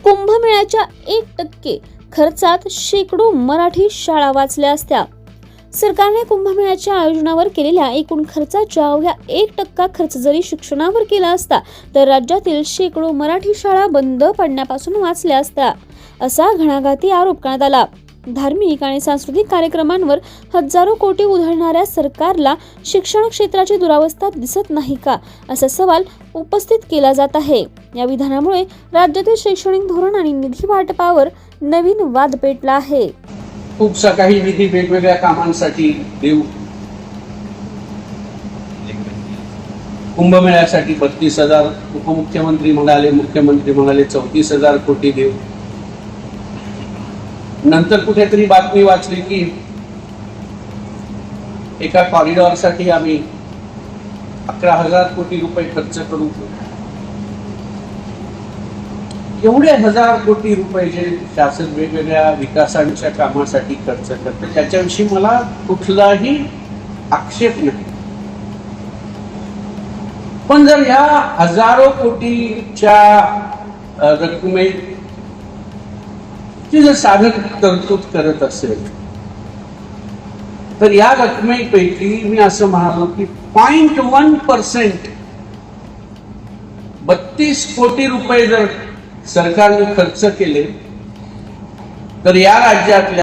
कुंभमेळ्याच्या 1% खर्चात शेकडो मराठी शाळा वाचल्या असत्या। सरकारने कुंभमेळ्याच्या आयोजनावर केलेल्या एकूण खर्चाच्या अवघ्या 1% खर्च जरी शिक्षणावर केला असता तर राज्यातील शेकडो मराठी शाळा बंद पडण्यापासून वाचल्या असत्या, असा घणाघाती आरोप करण्यात आला। धार्मिक आणि सांस्कृतिक कार्यक्रमांवर हजारो कोटी उधळणाऱ्या सरकारला शिक्षण क्षेत्राची दुरावस्था दिसत नाही का, असा सवाल उपस्थित केला जात आहे। या विधानामुळे राज्यातील शैक्षणिक धोरण आणि निधी वाटपावर नवीन वाद पेटला आहे। खूप काही निधी वेगवेगळ्या कामांसाठी देऊ। कुंभमेळ्यासाठी 32,000 उपमुख्यमंत्री म्हणाले, मुख्यमंत्री म्हणाले 34,000 कोटी देऊ। नंतर कुठेतरी बातमी वाचली की एका कॉरिडॉरसाठी आम्ही 11,000 कोटी रुपये खर्च करू। एवढे 1,000 कोटी रुपये जे शासन वेगवेगळ्या विकासांच्या कामासाठी खर्च करते त्याच्याविषयी मला कुठलाही आक्षेप नाही, पण जर या हजारो कोटीच्या रकमेची जर साधक तरतूद करत असेल तर या रकमेपैकी मी असं म्हणालो की 0.1% 32 कोटी रुपये जर सरकारने खर्च केले तर या राज्यातल्या